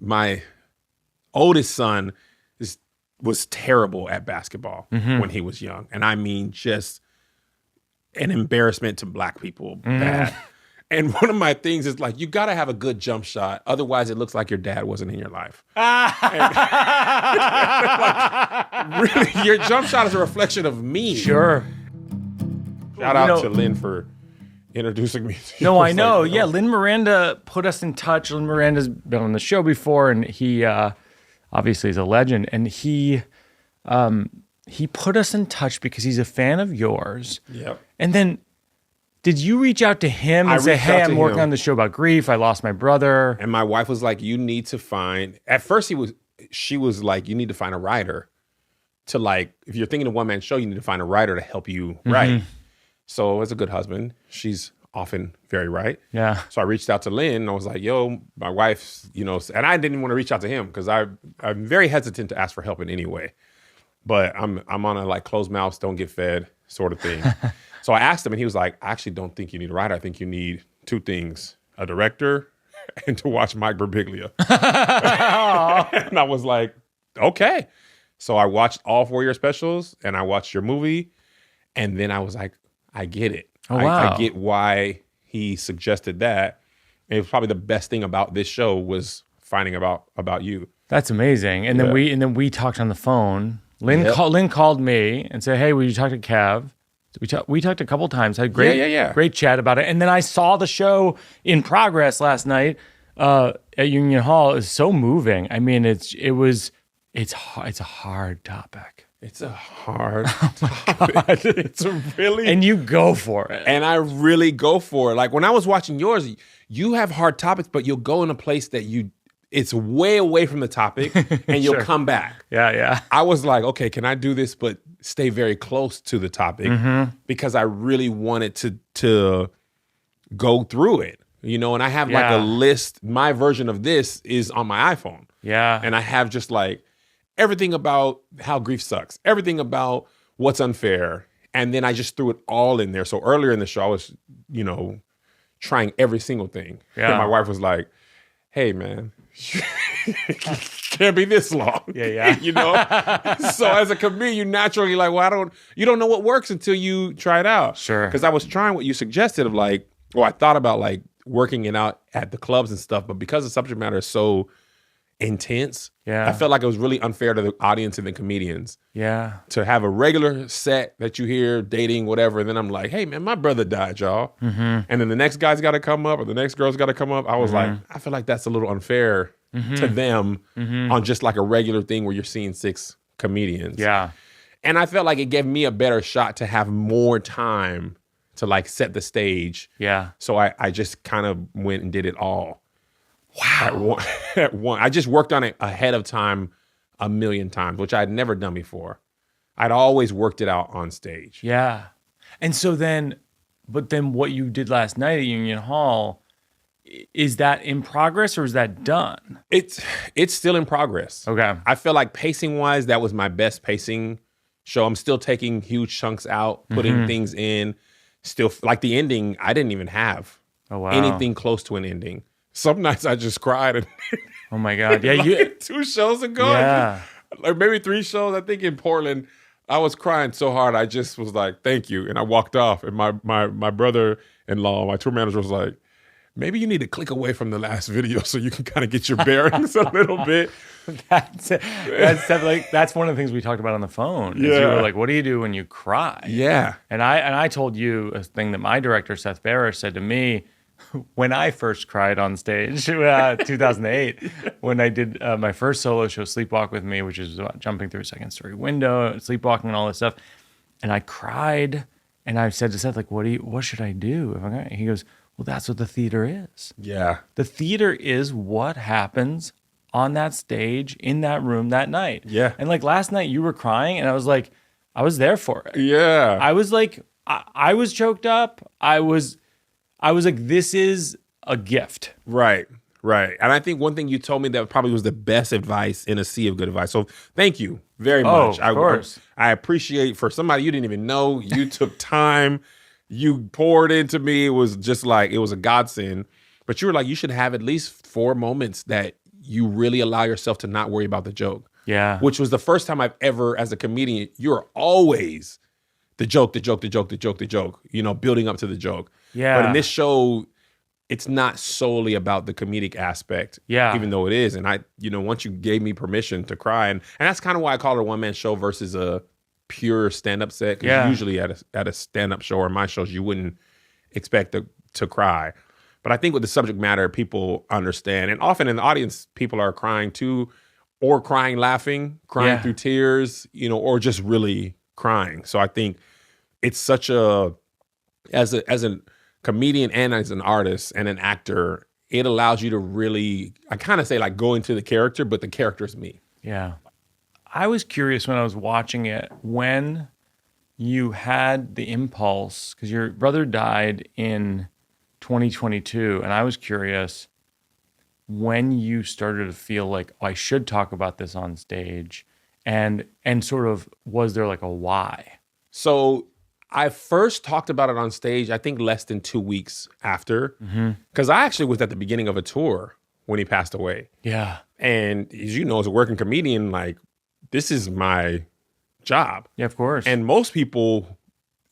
my oldest son was terrible at basketball when he was young. And I mean, just an embarrassment to black people. Bad. And one of my things is like, you got to have a good jump shot. Otherwise, it looks like your dad wasn't in your life. Like, really, your jump shot is a reflection of me. Sure. Shout out to Lin for introducing me to you. No, I know. Yeah, Lin Miranda put us in touch. Lin Miranda's been on the show before, and he obviously is a legend. And he put us in touch because he's a fan of yours. Yep. And then, did you reach out to him and say, hey, I'm working on the show about grief. I lost my brother. And my wife was like, you need to find, at first she was like, you need to find a writer to like, if you're thinking of one-man show, you need to find a writer to help you write. So as a good husband, she's often very right. Yeah. So I reached out to Lin and I was like, yo, my wife's, and I didn't want to reach out to him because I'm very hesitant to ask for help in any way. But I'm on a like closed mouths, don't get fed sort of thing. So I asked him and he was like, I actually don't think you need a writer. I think you need two things, a director and to watch Mike Birbiglia. And I was like, okay. So I watched all 4 of your specials and I watched your movie. And then I was like, I get it. Oh, wow. I get why he suggested that. And it was probably the best thing about this show was finding about you. That's amazing. And then we talked on the phone. Lin called me and said, hey, will you talk to Kev? We talked a couple times, had great chat about it. And then I saw the show in progress last night at Union Hall. It was so moving. I mean, it's a hard topic. It's a hard topic. It's a really... And you go for it. And I really go for it. Like when I was watching yours, you have hard topics, but you'll go in a place that it's way away from the topic and you'll come back. Yeah. I was like, okay, can I do this, but stay very close to the topic because I really wanted to go through it, and I have like a list. My version of this is on my iPhone. Yeah. And I have just like everything about how grief sucks, everything about what's unfair. And then I just threw it all in there. So earlier in the show, I was, trying every single thing. Yeah. And my wife was like, hey, man, can't be this long. Yeah. So as a comedian, you naturally like, well, you don't know what works until you try it out. Sure. Because I was trying what you suggested of like, I thought about like working it out at the clubs and stuff, but because the subject matter is so intense, I felt like it was really unfair to the audience and the comedians. Yeah. To have a regular set that you hear, dating, whatever, and then I'm like, hey man, my brother died, y'all. And then the next guy's gotta come up or the next girl's gotta come up. I was like, I feel like that's a little unfair to them on just like a regular thing where you're seeing 6 comedians. Yeah. And I felt like it gave me a better shot to have more time to like set the stage. Yeah. So I just kind of went and did it all. Wow. At one. I just worked on it ahead of time 1 million times, which I'd never done before. I'd always worked it out on stage. Yeah. And so then what you did last night at Union Hall, is that in progress or is that done? It's still in progress. Okay. I feel like pacing wise, that was my best pacing show. I'm still taking huge chunks out, putting things in. Still, like the ending, I didn't even have anything close to an ending. Some nights I just cried. And oh my God. Yeah. like 2 shows ago. Yeah. Like maybe 3 shows. I think in Portland, I was crying so hard. I just was like, thank you. And I walked off. And my brother-in-law, my tour manager was like, maybe you need to click away from the last video so you can kind of get your bearings a little bit. That's one of the things we talked about on the phone. Yeah. You were like, what do you do when you cry? Yeah. And I told you a thing that my director, Seth Barrett, said to me when I first cried on stage, 2008, when I did my first solo show, Sleepwalk With Me, which is about jumping through a second-story window, sleepwalking and all this stuff. And I cried, and I said to Seth, like, what should I do? He goes, well, that's what the theater is. Yeah. The theater is what happens on that stage, in that room that night. Yeah. And like last night you were crying and I was like, I was there for it. Yeah. I was like, I was choked up. I was like, this is a gift. Right. And I think one thing you told me that probably was the best advice in a sea of good advice. So thank you very much. Of course. I appreciate for somebody you didn't even know, you took time, you poured into me. It was just like, it was a godsend. But you were like, you should have at least 4 moments that you really allow yourself to not worry about the joke. Yeah. Which was the first time I've ever, as a comedian, you're always the joke, building up to the joke. Yeah. But in this show, it's not solely about the comedic aspect, even though it is. And once you gave me permission to cry, and that's kind of why I call it a one-man show versus a pure stand-up set. Because usually at a stand-up show or my shows, you wouldn't expect to cry. But I think with the subject matter, people understand. And often in the audience, people are crying too, or crying laughing, crying through tears, or just really crying. So I think it's such as a comedian and as an artist and an actor, it allows you to really, I kind of say like go into the character, but the character is me. Yeah. I was curious when I was watching it, when you had the impulse, because your brother died in 2022, and I was curious when you started to feel like, oh, I should talk about this on stage, and sort of, was there like a why? So I first talked about it on stage, I think less than 2 weeks after, because I actually was at the beginning of a tour when he passed away. Yeah. And as you know, as a working comedian, like, this is my job. Yeah, of course. And most people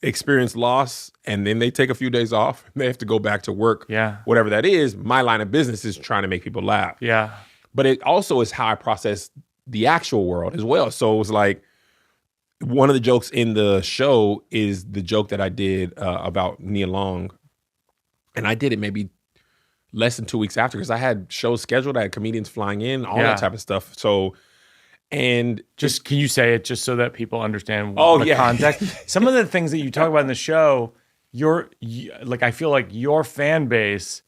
experience loss and then they take a few days off and they have to go back to work. Yeah. Whatever that is, my line of business is trying to make people laugh. Yeah. But it also is how I process the actual world as well. So it was like, one of the jokes in the show is the joke that I did about Nia Long. And I did it maybe less than 2 weeks after, because I had shows scheduled, I had comedians flying in, all that type of stuff. So, and just, can you say it just so that people understand the context? Some of the things that you talk about in the show, I feel like your fan base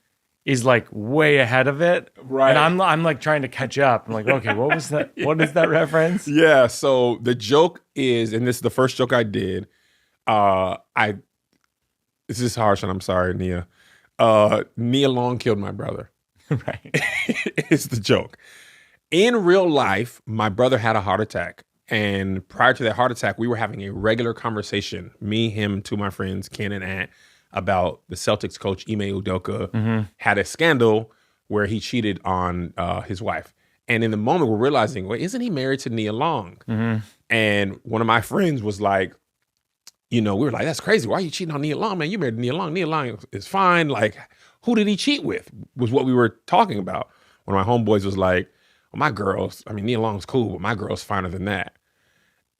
is like way ahead of it. Right. And I'm like trying to catch up. I'm like, okay, what was that? What is that reference? Yeah. So the joke is, and this is the first joke I did. This is harsh and I'm sorry, Nia. Nia Long killed my brother. Right. It's the joke. In real life, my brother had a heart attack. And prior to that heart attack, we were having a regular conversation, me, him, two of my friends, Ken and Ant, about the Celtics coach Ime Udoka had a scandal where he cheated on his wife. And in the moment, we're realizing, wait, isn't he married to Nia Long? And one of my friends was like, we were like, that's crazy. Why are you cheating on Nia Long, man? You married Nia Long. Nia Long is fine. Like, who did he cheat with? Was what we were talking about. One of my homeboys was like, well, Nia Long's cool, but my girl's finer than that.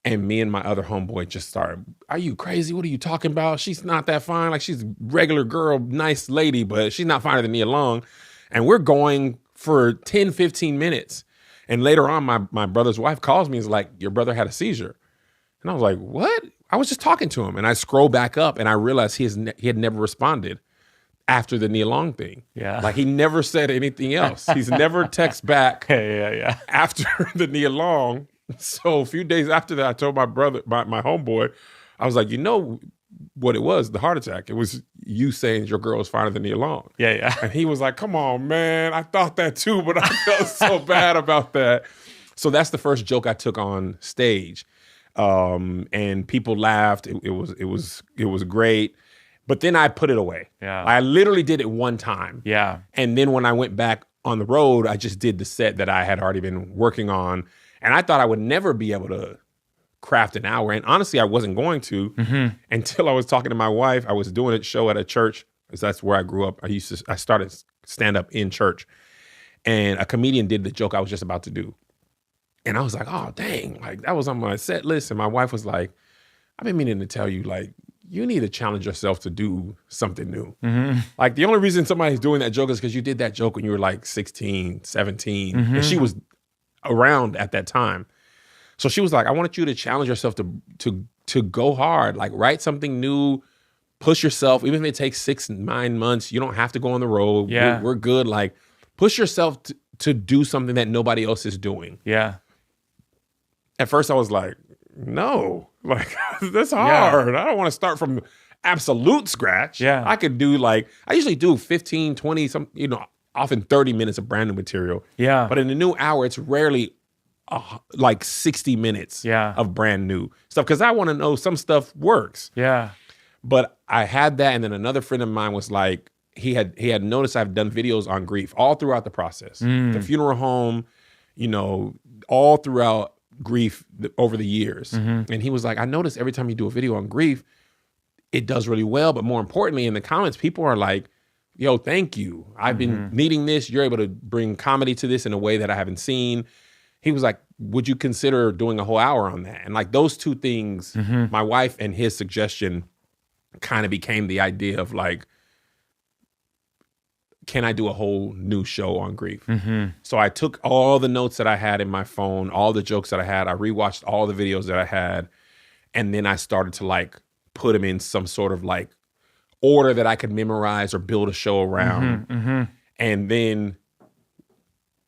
And me and my other homeboy just started, are you crazy? What are you talking about? She's not that fine. Like, she's a regular girl, nice lady, but she's not finer than Nia Long. And we're going for 10, 15 minutes. And later on, my brother's wife calls me and is like, your brother had a seizure. And I was like, what? I was just talking to him. And I scroll back up and I realized he had never responded after the Nia Long thing. Yeah. Like, he never said anything else. He's never texted back after the Nia Long. So a few days after that, I told my brother, my homeboy, I was like, you know what it was, the heart attack. It was you saying your girl is finer than Nia Long. Yeah. And he was like, come on, man. I thought that too, but I felt so bad about that. So that's the first joke I took on stage. And people laughed. It was great. But then I put it away. Yeah. I literally did it one time. Yeah. And then when I went back on the road, I just did the set that I had already been working on. And I thought I would never be able to craft an hour. And honestly, I wasn't going to until I was talking to my wife. I was doing a show at a church, because that's where I grew up. I started stand-up in church. And a comedian did the joke I was just about to do. And I was like, oh, dang. Like, that was on my set list. And my wife was like, I've been meaning to tell you, like, you need to challenge yourself to do something new. Like, the only reason somebody's doing that joke is because you did that joke when you were like 16, 17. And she was around at that time. So she was like, I wanted you to challenge yourself to go hard, like, write something new, push yourself, even if it takes 6-9 months. You don't have to go on the road. Yeah. We're good. Like, push yourself to do something that nobody else is doing. Yeah. At first I was like, no, like, that's hard. I don't want to start from absolute scratch. Yeah. I could do I usually do 15, 20, often 30 minutes of brand new material. Yeah. But in a new hour, it's rarely like 60 minutes of brand new stuff, because I want to know some stuff works. Yeah. But I had that, and then another friend of mine was like, he had noticed I've done videos on grief all throughout the process. The funeral home, all throughout grief over the years. And he was like, I noticed every time you do a video on grief, it does really well. But more importantly, in the comments, people are like, yo, thank you. I've been needing this. You're able to bring comedy to this in a way that I haven't seen. He was like, would you consider doing a whole hour on that? And like those two things, my wife and his suggestion kind of became the idea of like, can I do a whole new show on grief? So I took all the notes that I had in my phone, all the jokes that I had, I rewatched all the videos that I had, and then I started to like put them in some sort of like order that I could memorize or build a show around. And then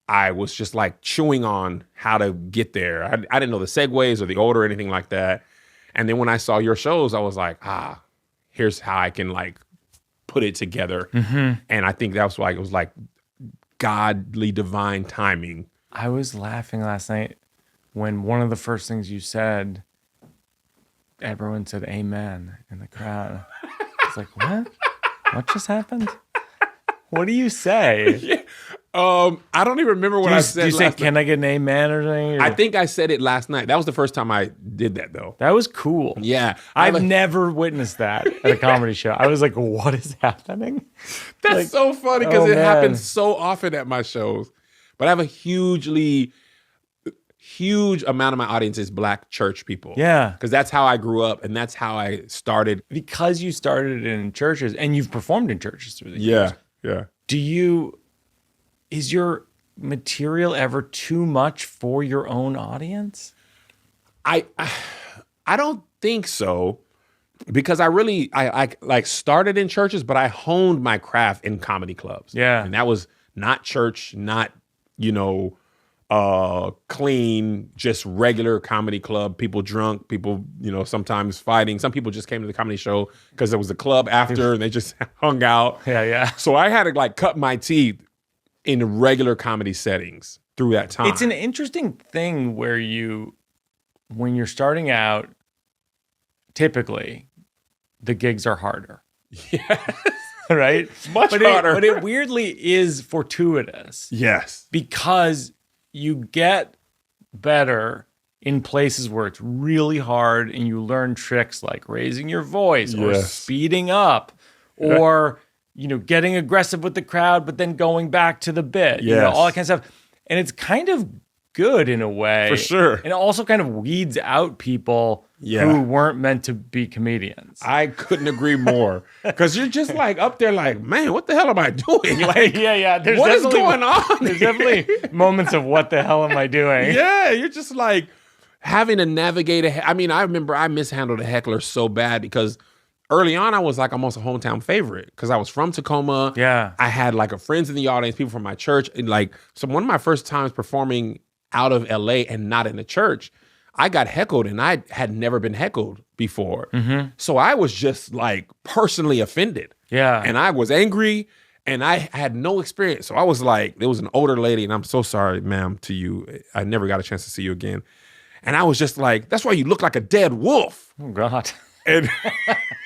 I was just like chewing on how to get there. I didn't know the segues or the order or anything like that. And then when I saw your shows, I was like, here's how I can like put it together. And I think that's why it was like godly divine timing. I was laughing last night when one of the first things you said, everyone said amen in the crowd. It's like, what? What just happened? What do you say? I don't even remember what I said. Do you say, can I get an amen or something? I think I said it last night. That was the first time I did that, though. That was cool. Yeah. I've never witnessed that at a comedy show. I was like, what is happening? That's like, so funny because it happens so often at my shows. But I have a huge amount of my audience is Black church people. Yeah. Because that's how I grew up and that's how I started. Because you started in churches and you've performed in churches through the years. Yeah. Is your material ever too much for your own audience? I don't think so, because I like started in churches, but I honed my craft in comedy clubs. Yeah. And that was not church, not, clean, just regular comedy club, people drunk, people, sometimes fighting. Some people just came to the comedy show because there was a club after and they just hung out. Yeah. So I had to like cut my teeth in regular comedy settings through that time. It's an interesting thing where when you're starting out, typically the gigs are harder. Yeah. Right? Much harder. But it weirdly is fortuitous. Yes. Because you get better in places where it's really hard and you learn tricks like raising your voice or speeding up or, getting aggressive with the crowd, but then going back to the bit, all that kind of stuff. And it's kind of good in a way. For sure. And it also kind of weeds out people who weren't meant to be comedians. I couldn't agree more. Because you're just like up there like, man, what the hell am I doing? Like, There's what is going on? There's definitely moments of what the hell am I doing? Yeah, you're just like having to navigate. I remember I mishandled a heckler so bad because early on I was like almost a hometown favorite because I was from Tacoma. Yeah. I had like friends in the audience, people from my church. And so one of my first times performing out of LA and not in the church, I got heckled and I had never been heckled before. So I was just like personally offended. Yeah. And I was angry and I had no experience. So I was like, there was an older lady and I'm so sorry, ma'am, to you. I never got a chance to see you again. And I was just like, that's why you look like a dead wolf. Oh, God. And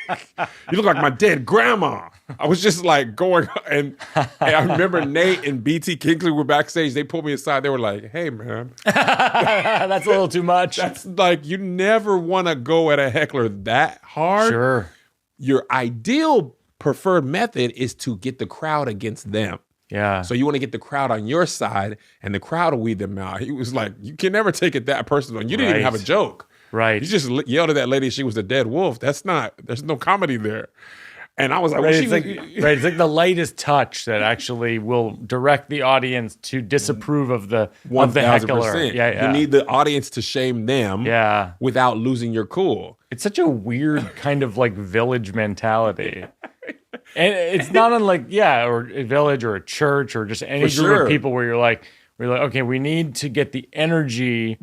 you look like my dead grandma. I was just like going, and I remember Nate and BT Kingsley were backstage. They pulled me aside. They were like, hey, man. That's a little too much. That's like, you never want to go at a heckler that hard. Sure. Your ideal preferred method is to get the crowd against them. Yeah. So you want to get the crowd on your side and the crowd will weed them out. He was like, you can never take it that personal. You didn't even have a joke. Right. You just yelled at that lady she was a dead wolf. There's no comedy there. And I was like, it's like the lightest touch that actually will direct the audience to disapprove of the heckler. Yeah. You need the audience to shame them without losing your cool. It's such a weird kind of like village mentality. And it's not unlike, or a village or a church or just any group of people where you're like, okay, we need to get the energy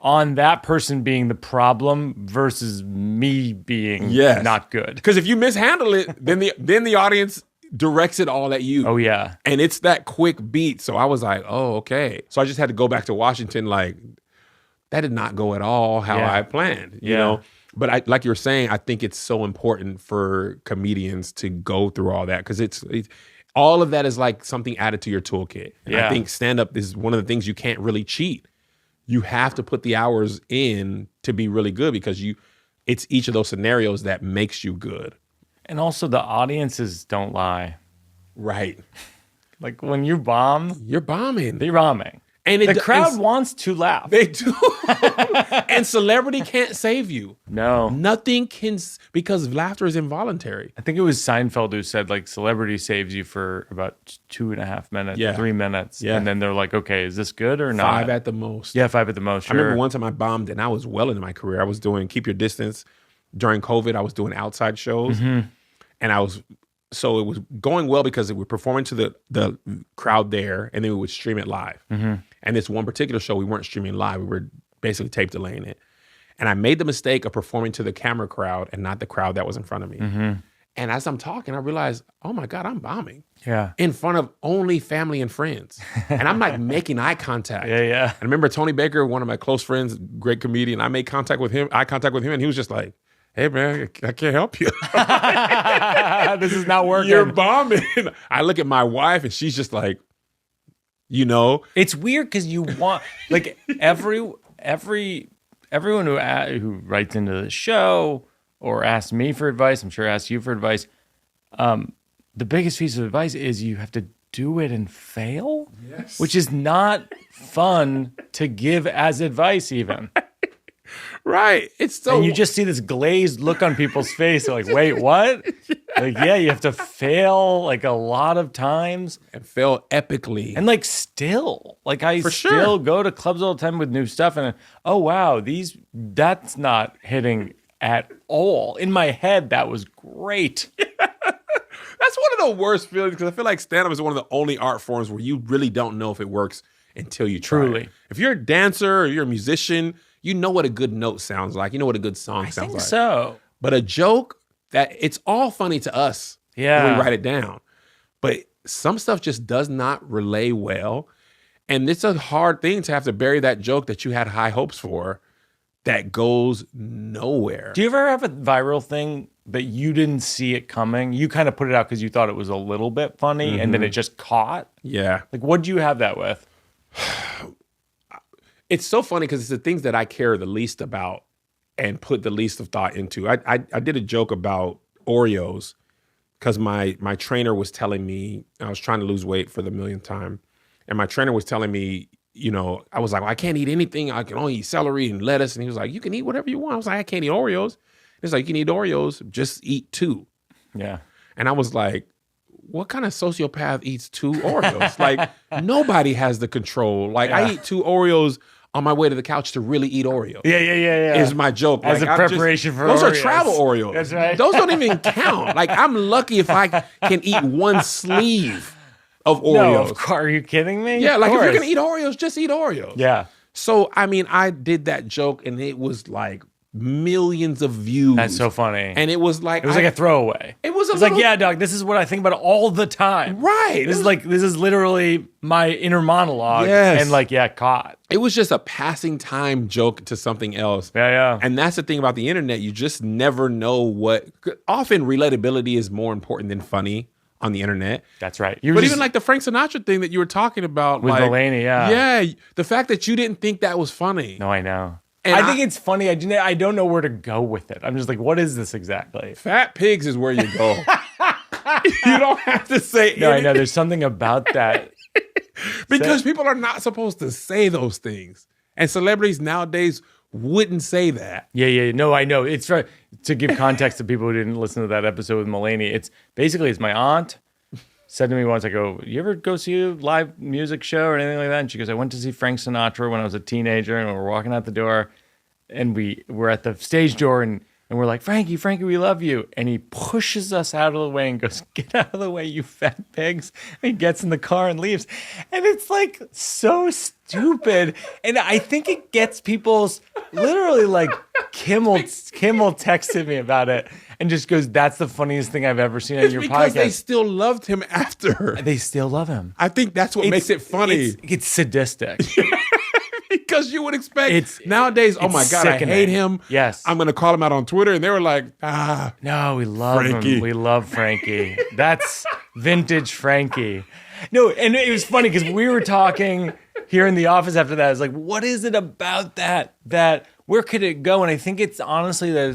on that person being the problem versus me being not good. Because if you mishandle it, then the audience directs it all at you. Oh, yeah. And it's that quick beat. So I was like, oh, okay. So I just had to go back to Washington like, that did not go at all how I planned, you know? But like you're saying, I think it's so important for comedians to go through all that because it's all of that is like something added to your toolkit. And I think stand-up is one of the things you can't really cheat. You have to put the hours in to be really good because it's each of those scenarios that makes you good. And also the audiences don't lie. Right. Like when you bomb, you're bombing. They're bombing. And the crowd wants to laugh. They do. And celebrity can't save you. No. Nothing can, because laughter is involuntary. I think it was Seinfeld who said like celebrity saves you for about 2.5 minutes, 3 minutes. Yeah. And then they're like, okay, is this good or not? 5 at the most. Yeah, 5 at the most. Sure. I remember one time I bombed and I was well into my career. I was doing Keep Your Distance. During COVID, I was doing outside shows. Mm-hmm. And so it was going well because we were performing to the crowd there and then we would stream it live. Mm-hmm. And this one particular show, we weren't streaming live. We were basically tape delaying it. And I made the mistake of performing to the camera crowd and not the crowd that was in front of me. Mm-hmm. And as I'm talking, I realized, oh my God, I'm bombing. Yeah. In front of only family and friends. And I'm like making eye contact. Yeah. I remember Tony Baker, one of my close friends, great comedian, I made eye contact with him, and he was just like, hey man, I can't help you. This is not working. You're bombing. I look at my wife and she's just like, It's weird because you want, like everyone who writes into the show or asks me for advice, I'm sure asks you for advice. The biggest piece of advice is you have to do it and fail, which is not fun to give as advice even. Right. It's so. And you just see this glazed look on people's face. They're like, wait, what? Like, yeah, you have to fail like a lot of times. And fail epically. And like still, like I still go to clubs all the time with new stuff and oh wow, that's not hitting at all. In my head, that was great. That's one of the worst feelings because I feel like stand-up is one of the only art forms where you really don't know if it works until you try it. If you're a dancer or you're a musician, you know what a good note sounds like. You know what a good song sounds like. I think so. But a joke, it's all funny to us when we write it down. But some stuff just does not relay well. And it's a hard thing to have to bury that joke that you had high hopes for that goes nowhere. Do you ever have a viral thing that you didn't see it coming? You kind of put it out because you thought it was a little bit funny and then it just caught? Yeah. Like, what do you have that with? It's so funny because it's the things that I care the least about and put the least of thought into. I did a joke about Oreos because my trainer was telling me, I was trying to lose weight for the millionth time. And my trainer was telling me, I was like, well, I can't eat anything. I can only eat celery and lettuce. And he was like, you can eat whatever you want. I was like, I can't eat Oreos. He's like, you can eat Oreos, just eat 2. Yeah. And I was like, what kind of sociopath eats 2 Oreos? Like, nobody has the control. Like, I eat 2 Oreos on my way to the couch to really eat Oreos. Yeah. Is my joke. As a preparation for those Oreos. Those are travel Oreos. That's right. Those don't even count. Like, I'm lucky if I can eat 1 sleeve of Oreos. No, are you kidding me? Yeah, like if you're going to eat Oreos, just eat Oreos. Yeah. So, I mean, I did that joke and it was like millions of views. That's so funny. And it was like like a throwaway. It was like, yeah, dog, this is what I think about all the time. Right. This is literally my inner monologue. Yes. And like, yeah, caught. It was just a passing time joke to something else. Yeah. And that's the thing about the internet. You just never know what. Often relatability is more important than funny on the internet. That's right. Even like the Frank Sinatra thing that you were talking about. With Mulaney, yeah. Yeah. The fact that you didn't think that was funny. No, I know. And I think it's funny. I don't know where to go with it. I'm just like, what is this exactly? Fat pigs is where you go. You don't have to say No, I know. There's something about that. Because people are not supposed to say those things. And celebrities nowadays wouldn't say that. Yeah. No, I know. It's right. To give context to people who didn't listen to that episode with Mulaney, it's my aunt said to me once, I go, you ever go see a live music show or anything like that? And she goes, I went to see Frank Sinatra when I was a teenager, and we were walking out the door, and we were at the stage door, and we're like, Frankie, we love you. And he pushes us out of the way and goes, get out of the way, you fat pigs. And he gets in the car and leaves. And it's like so stupid. And I think it gets people's, literally like Kimmel texted me about it and just goes, that's the funniest thing I've ever seen on your podcast. Because they still loved him after. They still love him. I think that's what makes it funny. It's sadistic. Because you would expect nowadays, oh it's my God, sickening. I hate him. Yes. I'm going to call him out on Twitter. And they were like, no, we love Frankie. him. We love Frankie. That's vintage Frankie. No, and it was funny because we were talking here in the office after that. I was like, what is it about that where could it go? And I think it's honestly that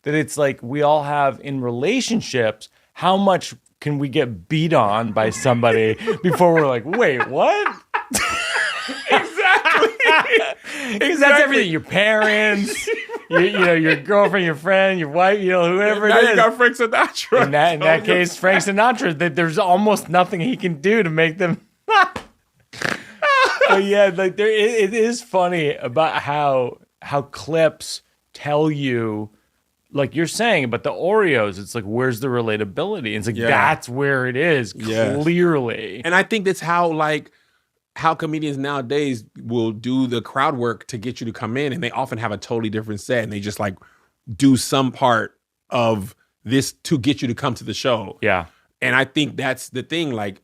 it's like we all have in relationships, how much can we get beat on by somebody before we're like, wait, what? exactly. Because that's everything. Your parents, your girlfriend, your friend, your wife, whoever now it is. you got Frank Sinatra. In that case, Frank Sinatra, that there's almost nothing he can do to make them. But yeah, like it is funny about how clips tell you, like you're saying about the Oreos, it's like, where's the relatability? And it's like, that's where it is, clearly. And I think that's how comedians nowadays will do the crowd work to get you to come in, and they often have a totally different set, and they just like do some part of this to get you to come to the show. Yeah. And I think that's the thing. Like,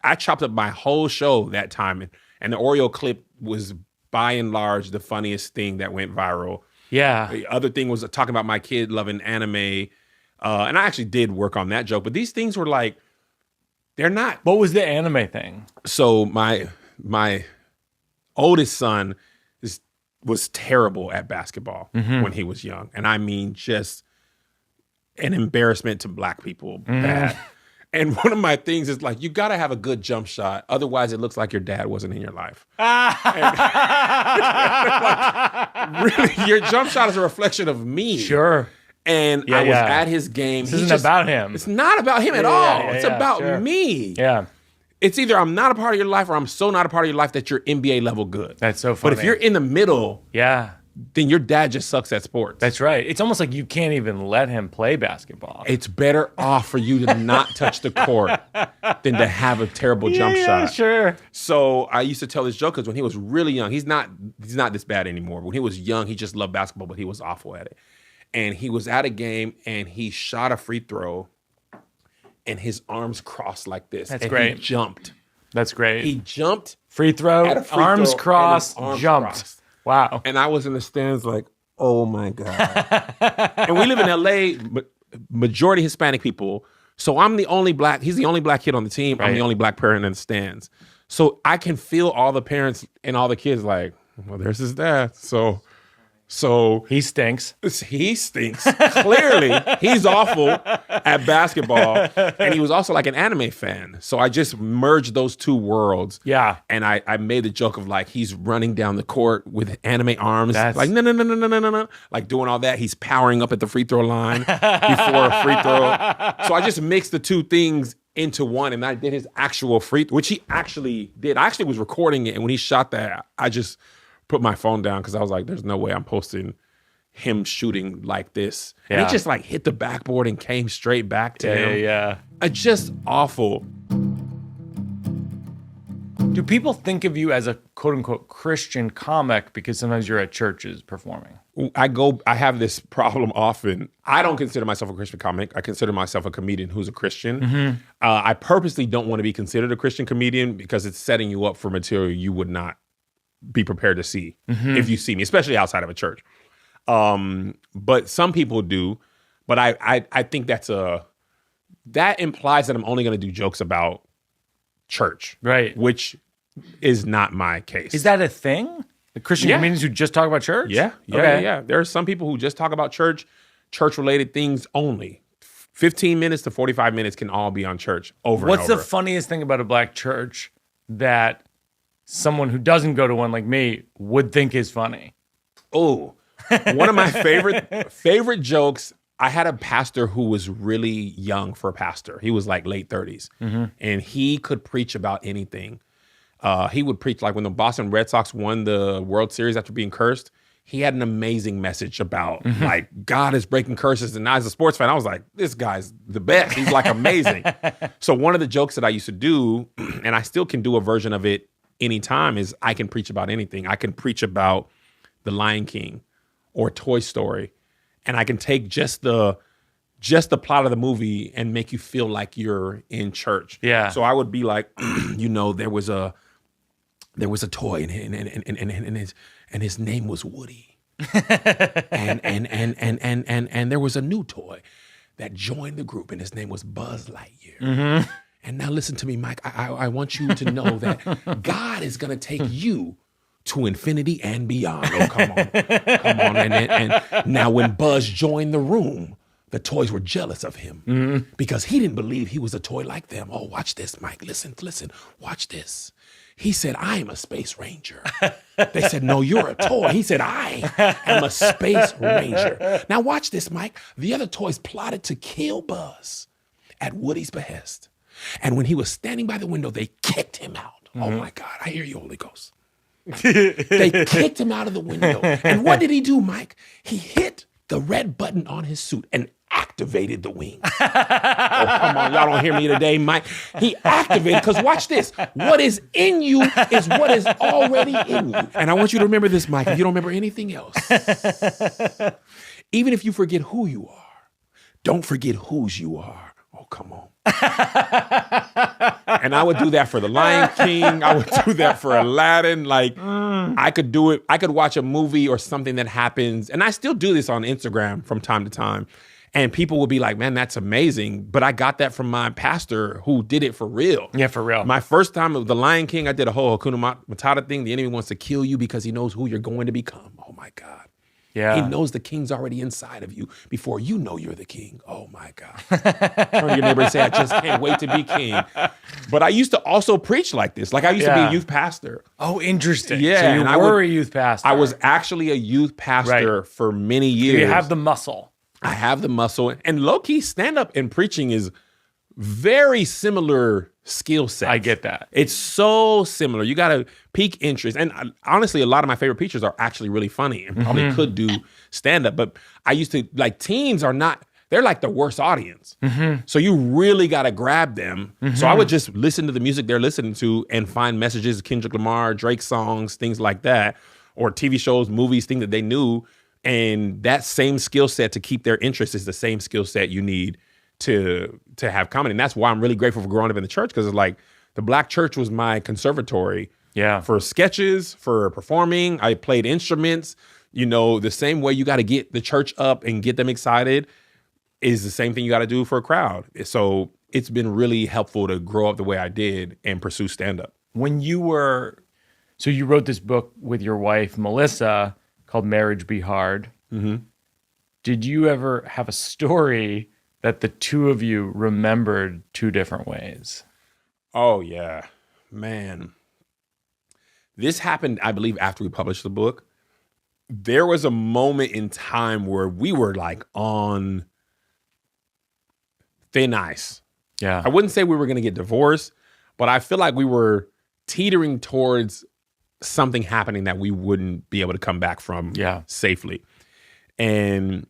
I chopped up my whole show that time, and the Oreo clip was by and large the funniest thing that went viral. Yeah. The other thing was talking about my kid loving anime. And I actually did work on that joke, but these things were like, they're not. What was the anime thing? So my oldest son was terrible at basketball when he was young. And I mean, just an embarrassment to black people. Bad. And one of my things is like, you got to have a good jump shot. Otherwise, it looks like your dad wasn't in your life. Like, really, your jump shot is a reflection of me. Sure. And I was at his game. This isn't about him. It's not about him at all. It's about me. Yeah. It's either I'm not a part of your life or I'm so not a part of your life that you're NBA level good. That's so funny. But if you're in the middle, then your dad just sucks at sports. That's right. It's almost like you can't even let him play basketball. It's better off for you to not touch the court than to have a terrible jump shot. Sure. So I used to tell this joke because when he was really young, he's not this bad anymore. When he was young, he just loved basketball, but he was awful at it. And he was at a game and he shot a free throw and his arms crossed like this. That's and great. He jumped. That's great. He jumped. Free throw, arms crossed, jumped. Crossed. Wow. And I was in the stands like, oh my God. And we live in LA, but majority Hispanic people. So I'm the only black, he's the only black kid on the team. Right. I'm the only black parent in the stands. So I can feel all the parents and all the kids like, well, there's his dad. So he stinks. He stinks. Clearly, he's awful at basketball. And he was also like an anime fan. So I just merged those two worlds. Yeah. And I made the joke of like, he's running down the court with anime arms. Like, no. Like doing all that. He's powering up at the free throw line before a free throw. So I just mixed the two things into one. And I did his actual free, which he actually did. I actually was recording it. And when he shot that, I just put my phone down because I was like, there's no way I'm posting him shooting like this. Yeah. And he just like hit the backboard and came straight back to him. Yeah. Just awful. Do people think of you as a quote unquote Christian comic because sometimes you're at churches performing? I have this problem often. I don't consider myself a Christian comic. I consider myself a comedian who's a Christian. Mm-hmm. I purposely don't want to be considered a Christian comedian because it's setting you up for material you would not be prepared to see if you see me, especially outside of a church. But some people do. But I think that implies that I'm only going to do jokes about church, right? Which is not my case. Is that a thing? The Christian comedians who just talk about church? Yeah. There are some people who just talk about church-related things only. 15 minutes to 45 minutes can all be on church over and over. What's the funniest thing about a black church that someone who doesn't go to one like me would think is funny? Oh, one of my favorite jokes. I had a pastor who was really young for a pastor. He was like late 30s, and he could preach about anything. He would preach like when the Boston Red Sox won the World Series after being cursed. He had an amazing message about like God is breaking curses. And as a sports fan, I was like, this guy's the best. He's like amazing. So one of the jokes that I used to do, and I still can do a version of it anytime, is I can preach about anything. I can preach about The Lion King or Toy Story, and I can take just the plot of the movie and make you feel like you're in church. Yeah. So I would be like, there was a there was a toy, and his name was Woody. and there was a new toy that joined the group, and his name was Buzz Lightyear. Mm-hmm. And now listen to me, Mike. I want you to know that God is going to take you to infinity and beyond. Oh, come on. And now when Buzz joined the room, the toys were jealous of him because he didn't believe he was a toy like them. Oh, watch this, Mike. Listen, watch this. He said, I am a space ranger. They said, no, you're a toy. He said, I am a space ranger. Now watch this, Mike. The other toys plotted to kill Buzz at Woody's behest. And when he was standing by the window, they kicked him out. Oh my God, I hear you, Holy Ghost. They kicked him out of the window. And what did he do, Mike? He hit the red button on his suit and activated the wings. Oh, come on. Y'all don't hear me today, Mike. He activated, because watch this. What is in you is what is already in you. And I want you to remember this, Mike. If you don't remember anything else, even if you forget who you are, don't forget whose you are. Oh, come on. And I would do that for The Lion King. I would do that for Aladdin. Like, I could do it. I could watch a movie or something that happens. And I still do this on Instagram from time to time. And people will be like, man, that's amazing. But I got that from my pastor who did it for real. Yeah, for real. My first time of The Lion King, I did a whole Hakuna Matata thing. The enemy wants to kill you because he knows who you're going to become. Oh, my God. Yeah. He knows the king's already inside of you before you know you're the king. Oh, my God. Turn to your neighbor and say, I just can't wait to be king. But I used to also preach like this. Like, I used to be a youth pastor. Oh, interesting. Yeah. So you were a youth pastor. I was actually a youth pastor for many years. You have the muscle. I have the muscle. And low-key, stand-up and preaching is very similar skill sets. I get that. It's so similar. You got to pique interest. And honestly, a lot of my favorite preachers are actually really funny and probably could do stand-up. But I used to, like, teens are not, they're like the worst audience. So you really got to grab them. So I would just listen to the music they're listening to and find messages, Kendrick Lamar, Drake songs, things like that, or TV shows, movies, things that they knew. And that same skill set to keep their interest is the same skill set you need to have comedy. And that's why I'm really grateful for growing up in the church, because it's like the Black church was my conservatory for sketches, for performing. I played instruments. You know, the same way you got to get the church up and get them excited is the same thing you got to do for a crowd. So it's been really helpful to grow up the way I did and pursue stand-up. When you wrote this book with your wife, Melissa, called Marriage Be Hard. Did you ever have a story that the two of you remembered two different ways? Oh, yeah. Man. This happened, I believe, after we published the book. There was a moment in time where we were like on thin ice. Yeah. I wouldn't say we were going to get divorced, but I feel like we were teetering towards something happening that we wouldn't be able to come back from safely. And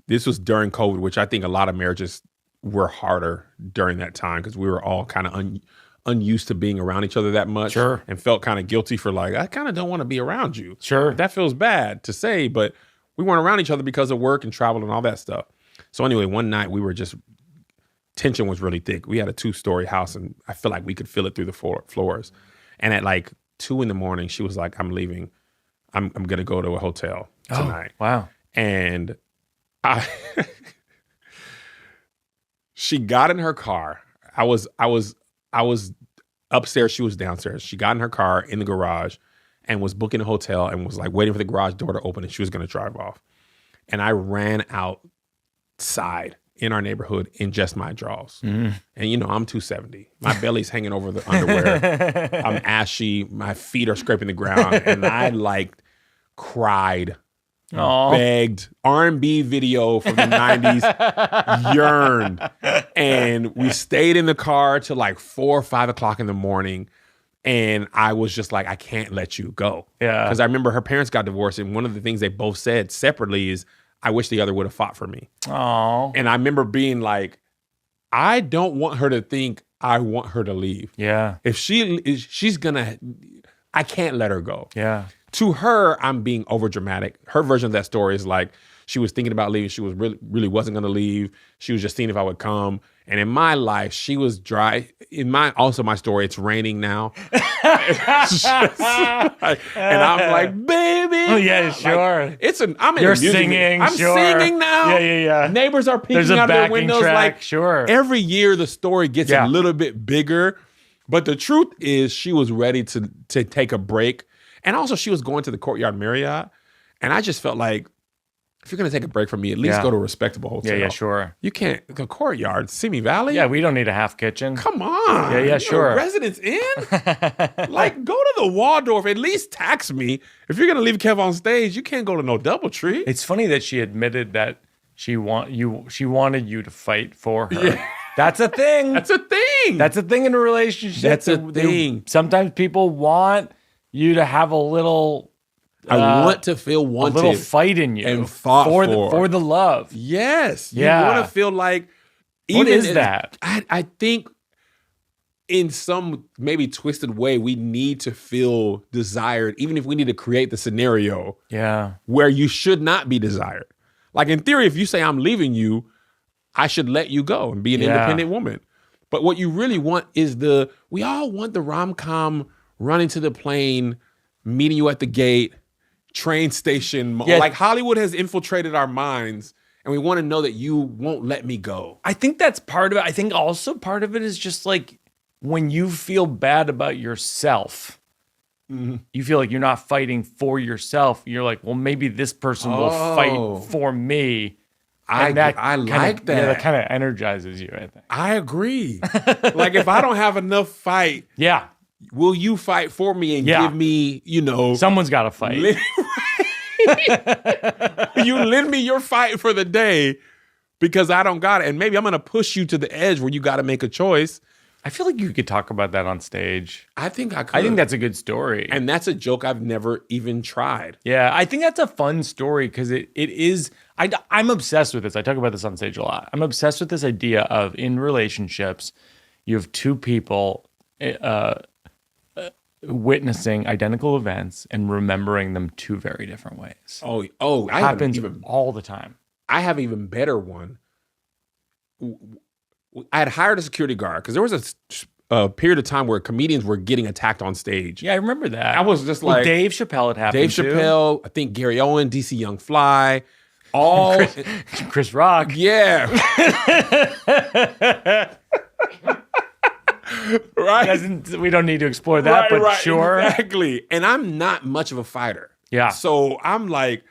this was during COVID, which I think a lot of marriages were harder during that time because we were all kind of unused to being around each other that much. Sure. And felt kind of guilty for like, I kind of don't want to be around you. Sure. That feels bad to say, but we weren't around each other because of work and travel and all that stuff. So anyway, one night we were just, tension was really thick. We had a 2-story house and I feel like we could feel it through the floors. And at like 2 a.m, she was like, I'm leaving. I'm going to go to a hotel tonight. Oh, wow. And she got in her car. I was upstairs. She was downstairs. She got in her car in the garage and was booking a hotel and was like waiting for the garage door to open and she was going to drive off. And I ran outside in our neighborhood in just my drawers. And you know, I'm 270. My belly's hanging over the underwear. I'm ashy. My feet are scraping the ground. And I like cried, begged, R&B video from the 90s, yearned. And we stayed in the car till like 4 or 5 o'clock in the morning. And I was just like, I can't let you go. Yeah. Because I remember her parents got divorced. And one of the things they both said separately is, I wish the other would have fought for me. Oh. And I remember being like, I don't want her to think I want her to leave. Yeah. If she's gonna, I can't let her go. Yeah. to her, I'm being over dramatic. Her version of that story is like she was thinking about leaving. She was really wasn't going to leave. She was just seeing if I would come. And in my life, she was dry. In my story, it's raining now. It's just like, and I'm like, baby. Oh, yeah, sure. Like, I'm in You're a music singing. video. I'm Sure. singing now. Yeah. Neighbors are peeking There's a out their backing windows. track. Like, Sure. every year the story gets a little bit bigger. But the truth is, she was ready to take a break. And also, she was going to the Courtyard Marriott. And I just felt like, if you're going to take a break from me, at least go to a respectable hotel. Yeah, sure. You can't go Courtyard, Simi Valley. Yeah, we don't need a half kitchen. Come on. Yeah, sure. Residence Inn? Like, go to the Waldorf. At least tax me. If you're going to leave Kev on stage, you can't go to no DoubleTree. It's funny that she admitted that she wanted you to fight for her. Yeah. That's a thing. That's a thing. That's a thing in a relationship. That's a thing. Sometimes people want you to have a little... I want to feel wanted. A little fight in you. And fought for the love. Yes. Yeah. You want to feel like... What is that? I think in some maybe twisted way, we need to feel desired, even if we need to create the scenario where you should not be desired. Like in theory, if you say, I'm leaving you, I should let you go and be an independent woman. But what you really want is we all want the rom-com running to the plane, meeting you at the gate, train station. Yeah. Like Hollywood has infiltrated our minds and we want to know that you won't let me go. I think that's part of it. I think also part of it is just like when you feel bad about yourself, you feel like you're not fighting for yourself. You're like, well, maybe this person will fight for me. I like that. Yeah, that kind of energizes you, I think. I agree. Like if I don't have enough fight, will you fight for me and give me, someone's got to fight. You lend me your fight for the day because I don't got it. And maybe I'm going to push you to the edge where you got to make a choice. I feel like you could talk about that on stage. I think I could. I think that's a good story. And that's a joke I've never even tried. Yeah, I think that's a fun story because it is... I'm obsessed with this. I talk about this on stage a lot. I'm obsessed with this idea of in relationships, you have two people witnessing identical events and remembering them two very different ways. Oh, it happens all the time. I have an even better one. I had hired a security guard because there was a period of time where comedians were getting attacked on stage. Yeah, I remember that. I was just like... Dave Chappelle had happened Dave Chappelle, I think Gary Owen, DC Young Fly, all... Chris Rock. Yeah. Right? We don't need to explore that, but sure. Exactly. And I'm not much of a fighter. Yeah. So I'm like,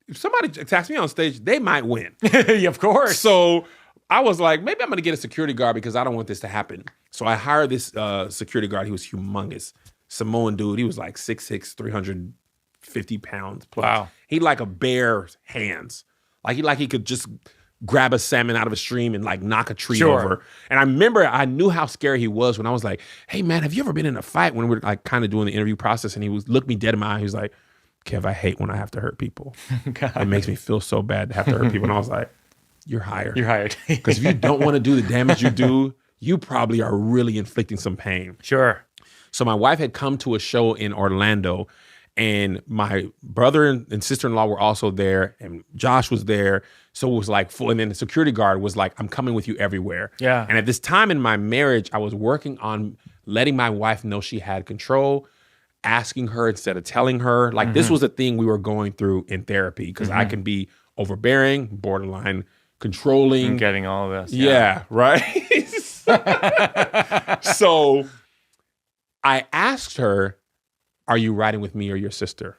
if somebody attacks me on stage, they might win. Of course. So I was like, maybe I'm going to get a security guard because I don't want this to happen. So I hired this security guard. He was humongous. Samoan dude. He was like 6'6", 350 pounds plus. Wow. He like a bear's hands. Like he could just grab a salmon out of a stream and like knock a tree over. And I remember I knew how scary he was when I was like, hey man, have you ever been in a fight? When we were like kind of doing the interview process and he looked me dead in my eye. He was like, Kev, I hate when I have to hurt people. It makes me feel so bad to have to hurt people. And I was like, you're hired. You're hired. Because if you don't want to do the damage you do, you probably are really inflicting some pain. Sure. So my wife had come to a show in Orlando and my brother and sister-in-law were also there and Josh was there. So it was like full. And then the security guard was like, I'm coming with you everywhere. Yeah. And at this time in my marriage, I was working on letting my wife know she had control, asking her instead of telling her. Like this was a thing we were going through in therapy because I can be overbearing, borderline controlling. I'm getting all of this. Yeah, right? So I asked her, are you riding with me or your sister?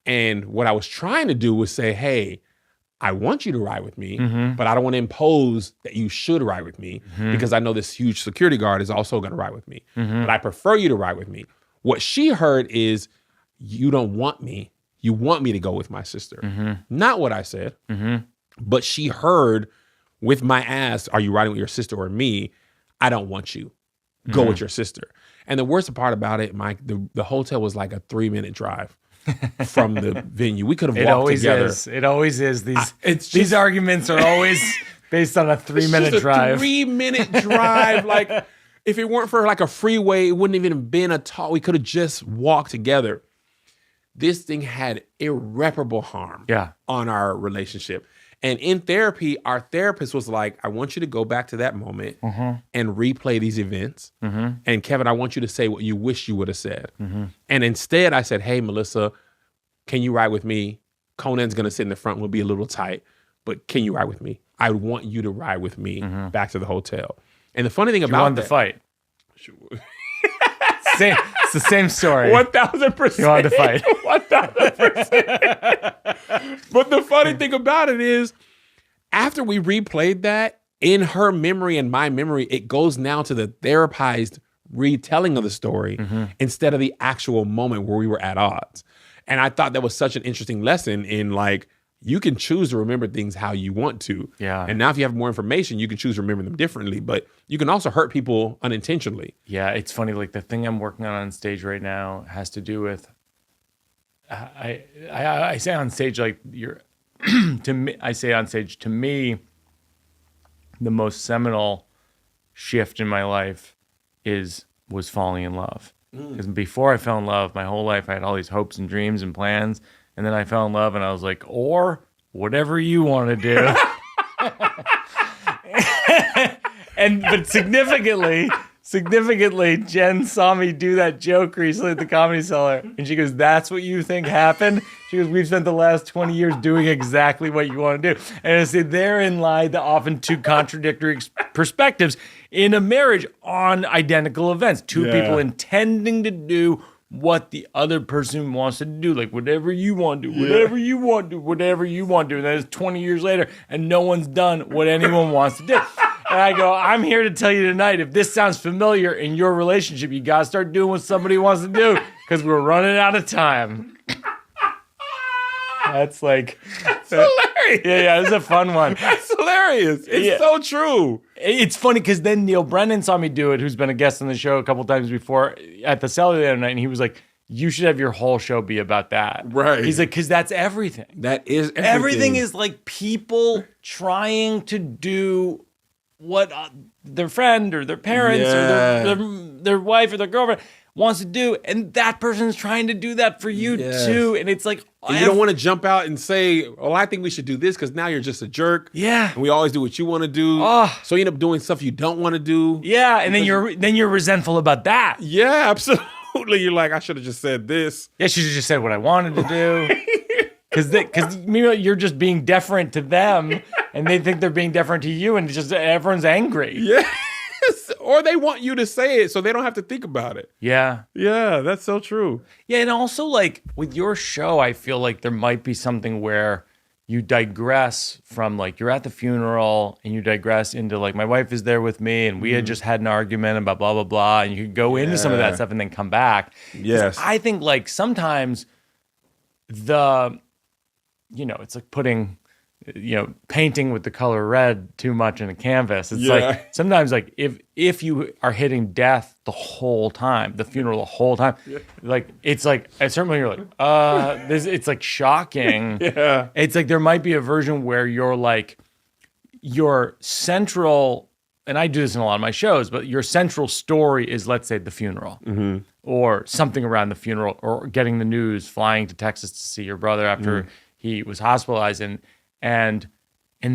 And what I was trying to do was say, hey, I want you to ride with me, but I don't want to impose that you should ride with me because I know this huge security guard is also going to ride with me. But I prefer you to ride with me. What she heard is, you don't want me. You want me to go with my sister. Not what I said. But she heard with my ass, are you riding with your sister or me? I don't want you. Go with your sister. And the worst part about it, Mike, the hotel was like a 3-minute drive from the venue. We could have walked together. It always is. These arguments are always based on a 3-minute drive. 3-minute drive. Like if it weren't for like a freeway, it wouldn't even have been a talk. We could have just walked together. this thing had irreparable harm on our relationship. And in therapy, our therapist was like, I want you to go back to that moment and replay these events. And Kevin, I want you to say what you wish you would have said. And instead I said, hey, Melissa, can you ride with me? Conan's going to sit in the front. We'll be a little tight, but can you ride with me? I want you to ride with me back to the hotel. And the funny thing about wanted to fight. It's the same story. 1,000%. You wanted to fight. 1,000%. But the funny thing about it is, after we replayed that, in her memory and my memory, it goes now to the therapized retelling of the story instead of the actual moment where we were at odds. And I thought that was such an interesting lesson in like, you can choose to remember things how you want to. Yeah. And now if you have more information, you can choose to remember them differently, but you can also hurt people unintentionally. Yeah, it's funny. Like the thing I'm working on stage right now has to do with, I say on stage, like you're, to me, I say on stage, to me, the most seminal shift in my life was falling in love. Because before I fell in love, my whole life I had all these hopes and dreams and plans. And then I fell in love and I was like, or whatever you want to do. But significantly, Jen saw me do that joke recently at the Comedy Cellar. And she goes, that's what you think happened? She goes, we've spent the last 20 years doing exactly what you want to do. And I said, therein lie the often two contradictory perspectives in a marriage on identical events. Two people intending to do what the other person wants to do, like whatever you want to do, whatever you want to do, whatever you want to do. And then it's 20 years later and no one's done what anyone wants to do. And I go, I'm here to tell you tonight, if this sounds familiar in your relationship, you got to start doing what somebody wants to do because we're running out of time. That's like... That's hilarious. Yeah, it's a fun one. That's hilarious. It's so true. It's funny because then Neil Brennan saw me do it, who's been a guest on the show a couple times before, at the Cellar the other night, and he was like, you should have your whole show be about that. Right. He's like, because that's everything. That is everything. Everything is like people trying to do what their friend or their parents or their wife or their girlfriend wants to do, and that person's trying to do that for you too. And it's like, and you don't want to jump out and say, "Oh, I think we should do this," because now you're just a jerk. Yeah, and we always do what you want to do. So you end up doing stuff you don't want to do. Yeah, and then you're resentful about that. Yeah, absolutely. You're like, I should have just said this. Yeah, she should have just said what I wanted to do. Because you're just being deferent to them, and they think they're being deferent to you, and it's just everyone's angry. Yes, or they want you to say it so they don't have to think about it. Yeah. Yeah, that's so true. Yeah, and also, like, with your show, I feel like there might be something where you digress from, like, you're at the funeral, and you digress into, like, my wife is there with me, and we had just had an argument about blah, blah, blah, and you could go into some of that stuff and then come back. Yes. I think, like, sometimes it's like putting... painting with the color red too much in a canvas. It's like sometimes, like if you are hitting death the whole time, the funeral the whole time, like it's like at a certain point you're like, it's like shocking. Yeah, it's like there might be a version where you're like your central, and I do this in a lot of my shows, but your central story is, let's say, the funeral or something around the funeral, or getting the news, flying to Texas to see your brother after he was hospitalized, and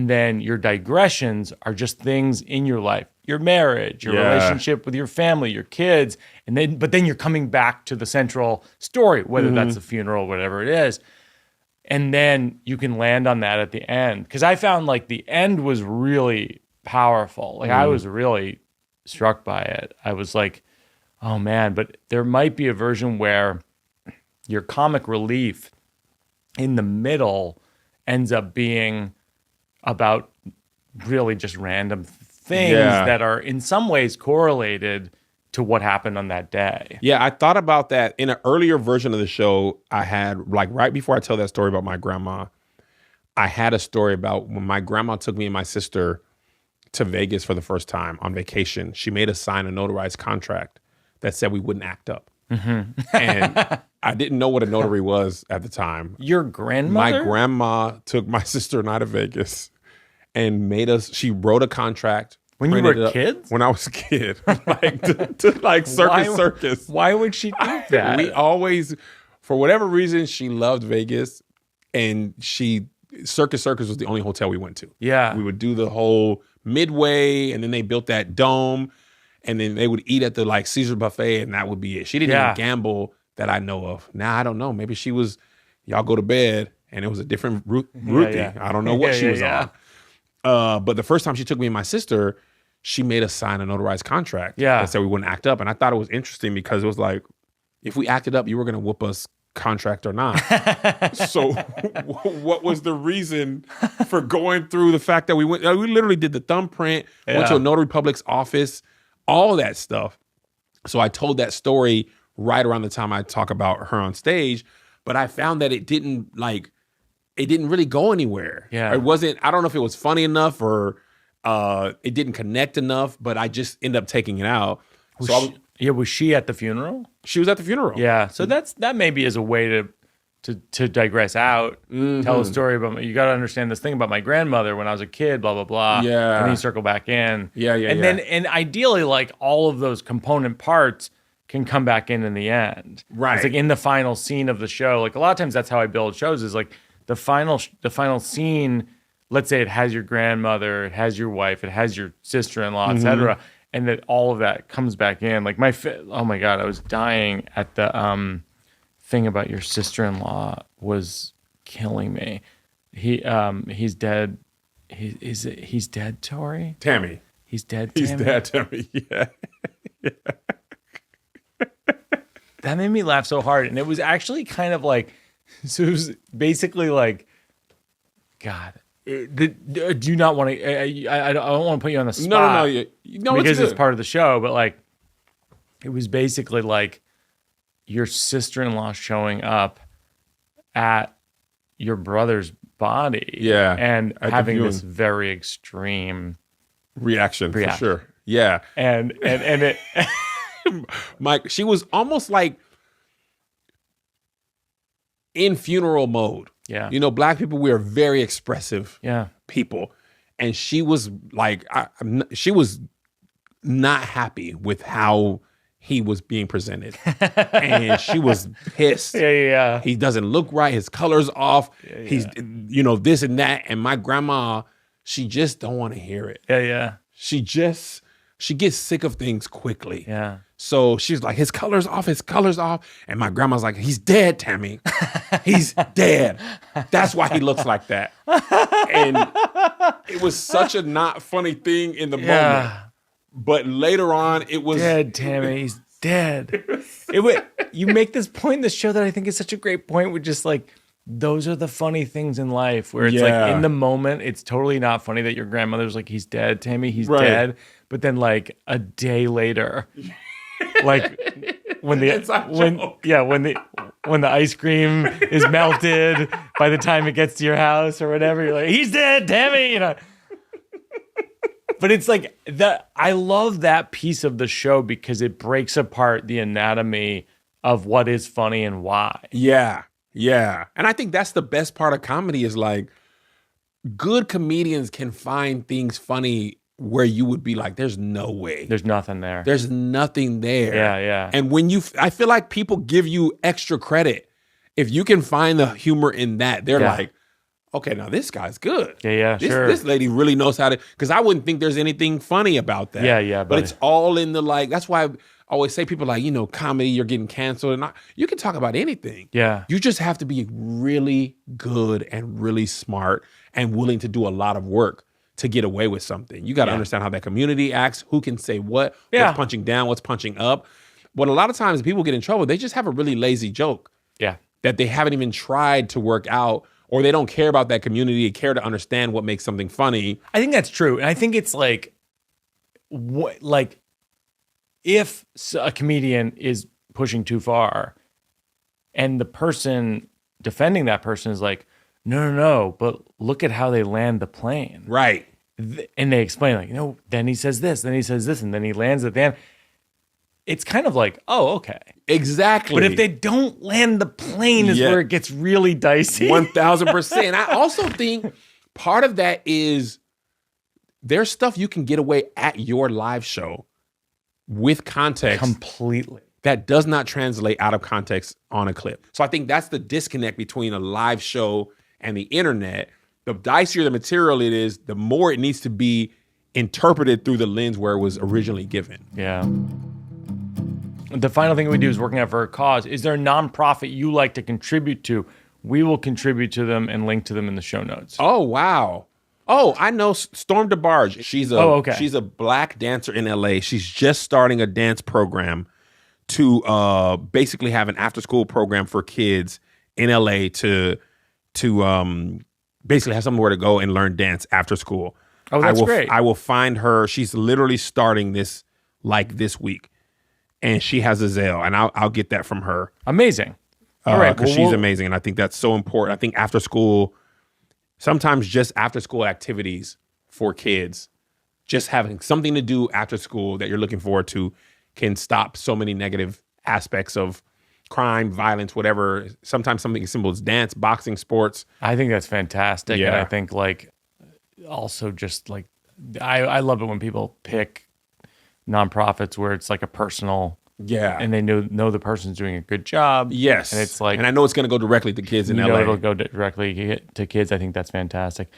then your digressions are just things in your life, your marriage, your relationship with your family, your kids, but then you're coming back to the central story, whether that's the funeral, whatever it is, and then you can land on that at the end. Because I found like the end was really powerful. Like I was really struck by it. I was like, oh man, but there might be a version where your comic relief in the middle ends up being about really just random things that are in some ways correlated to what happened on that day. Yeah, I thought about that in an earlier version of the show. I had, like, right before I tell that story about my grandma, I had a story about when my grandma took me and my sister to Vegas for the first time on vacation. She made us sign a notarized contract that said we wouldn't act up. And I didn't know what a notary was at the time. Your grandmother? My grandma took my sister and I to Vegas and made us, she wrote a contract. When you were kids? When I was a kid. Like, to like circus. Why would she do that? We always, For whatever reason, she loved Vegas, and Circus was the only hotel we went to. Yeah. We would do the whole Midway, and then they built that dome, and then they would eat at the like Caesar buffet, and that would be it. She didn't even gamble that I know of. Now I don't know. Maybe she was, y'all go to bed, and it was a different route. I don't know what she was on. But the first time she took me and my sister, she made us sign a notarized contract that said we wouldn't act up. And I thought it was interesting because it was like, if we acted up, you were going to whoop us, contract or not. So what was the reason for going through the fact that we literally did the thumbprint, went to a notary public's office, all that stuff. So I told that story right around the time I talk about her on stage, but I found that it didn't really go anywhere. Yeah. It wasn't, I don't know if it was funny enough or it didn't connect enough, but I just ended up taking it out. Was she at the funeral? She was at the funeral. Yeah. So that maybe is a way to digress out, tell a story about you got to understand this thing about my grandmother when I was a kid, blah, blah, blah. Yeah. And then you circle back in. And Ideally, like all of those component parts can come back in the end. Right. It's like in the final scene of the show. Like a lot of times that's how I build shows is like the final scene, let's say it has your grandmother, it has your wife, it has your sister-in-law, etc., and that all of that comes back in. Like oh my God, I was dying at the thing about your sister-in-law was killing me. He's dead. He's dead, Tori? Tammy. He's dead, Tammy? He's dead, Tammy, yeah. That made me laugh so hard. And it was actually kind of like, so it was basically like, God, do you not want to, I don't want to put you on the spot. No, because it's part of the show, but like, it was basically like your sister-in-law showing up at your brother's body. Yeah. And having this very extreme reaction. For sure. Yeah. And it, Mike, she was almost like in funeral mode. Yeah. You know, Black people, we are very expressive people. And she was like, she was not happy with how he was being presented. And she was pissed. Yeah. He doesn't look right. His color's off. He's, this and that. And my grandma, she just don't want to hear it. Yeah. She gets sick of things quickly. Yeah. So she's like, his color's off. And my grandma's like, he's dead, Tammy. He's dead. That's why he looks like that. And it was such a not funny thing in the moment. But later on, it was... Dead, Tammy. He's dead. You make this point in the show that I think is such a great point with just like, those are the funny things in life where it's like in the moment, it's totally not funny that your grandmother's like, he's dead, Tammy, he's dead. But then like a day later, like when the ice cream is melted by the time it gets to your house or whatever, you're like, he's dead, Tammy, you know. But it's like I love that piece of the show because it breaks apart the anatomy of what is funny and why. Yeah. And I think that's the best part of comedy is like good comedians can find things funny where you would be like, there's no way. There's nothing there. There's nothing there. Yeah. And I feel like people give you extra credit. If you can find the humor in that, they're like, okay, now this guy's good. Yeah, sure. This lady really knows how to, because I wouldn't think there's anything funny about that. Yeah. But it's all in the like, that's why I always say people like, comedy, you're getting canceled. And you can talk about anything. Yeah. You just have to be really good and really smart and willing to do a lot of work to get away with something. You got to understand how that community acts, who can say what's punching down, what's punching up. But a lot of times people get in trouble, they just have a really lazy joke. Yeah. That they haven't even tried to work out, or they don't care about that community, they care to understand what makes something funny. I think that's true. And I think it's like, if a comedian is pushing too far and the person defending that person is like, no, but look at how they land the plane. Right. And they explain like, then he says this, and then he lands at the end. It's kind of like, oh, okay. Exactly. But if they don't land the plane is where it gets really dicey. 1,000%. I also think part of that is there's stuff you can get away at your live show with context. Completely. that does not translate out of context on a clip. So I think that's the disconnect between a live show and the internet. The dicier the material it is, the more it needs to be interpreted through the lens where it was originally given. Yeah. The final thing we do is working out for a cause. Is there a nonprofit you like to contribute to? We will contribute to them and link to them in the show notes. Oh, wow. Oh, I know Storm DeBarge. She's a black dancer in LA. She's just starting a dance program to basically have an after-school program for kids in LA to basically have somewhere to go and learn dance after school. Oh, that's great. I will find her. She's literally starting this this week, and she has a Zelle, and I'll get that from her. Amazing. All right, because she's amazing, and I think that's so important. I think after school, sometimes just after school activities for kids, just having something to do after school that you're looking forward to can stop so many negative aspects of crime, violence, whatever. Sometimes something as simple as dance, boxing, sports. I think that's fantastic. Yeah. And I think also just I love it when people pick nonprofits where it's like a personal, and they know the person's doing a good job. Yes. And it's like, and I know it's going to go directly to kids in LA. It'll go directly to kids. I think that's fantastic.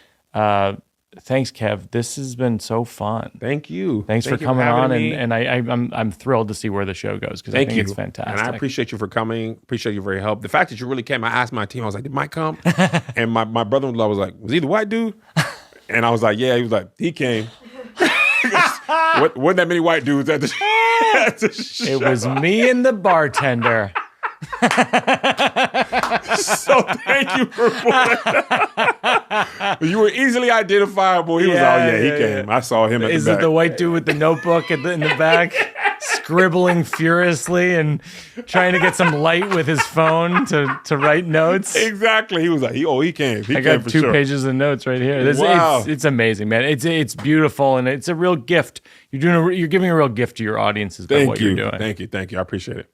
Thanks, Kev. This has been so fun. Thank you. Thanks for coming on, and I'm thrilled to see where the show goes because I think it's fantastic. And I appreciate you for coming. Appreciate you for your help. The fact that you really came, I asked my team. I was like, "Did Mike come?" And my brother-in-law was like, "Was he the white dude?" And I was like, "Yeah." He was like, "He came." Wasn't that many white dudes at the show? It was me and the bartender. So thank you for that. You were easily identifiable. He was he came. I saw him at the back. Is it the white dude with the notebook in the back, scribbling furiously and trying to get some light with his phone to write notes? Exactly. He was like, he came. I got 2 pages of notes right here. Wow. It's amazing, man. It's beautiful and it's a real gift. You're giving a real gift to your audiences by what you're doing. Thank you. I appreciate it.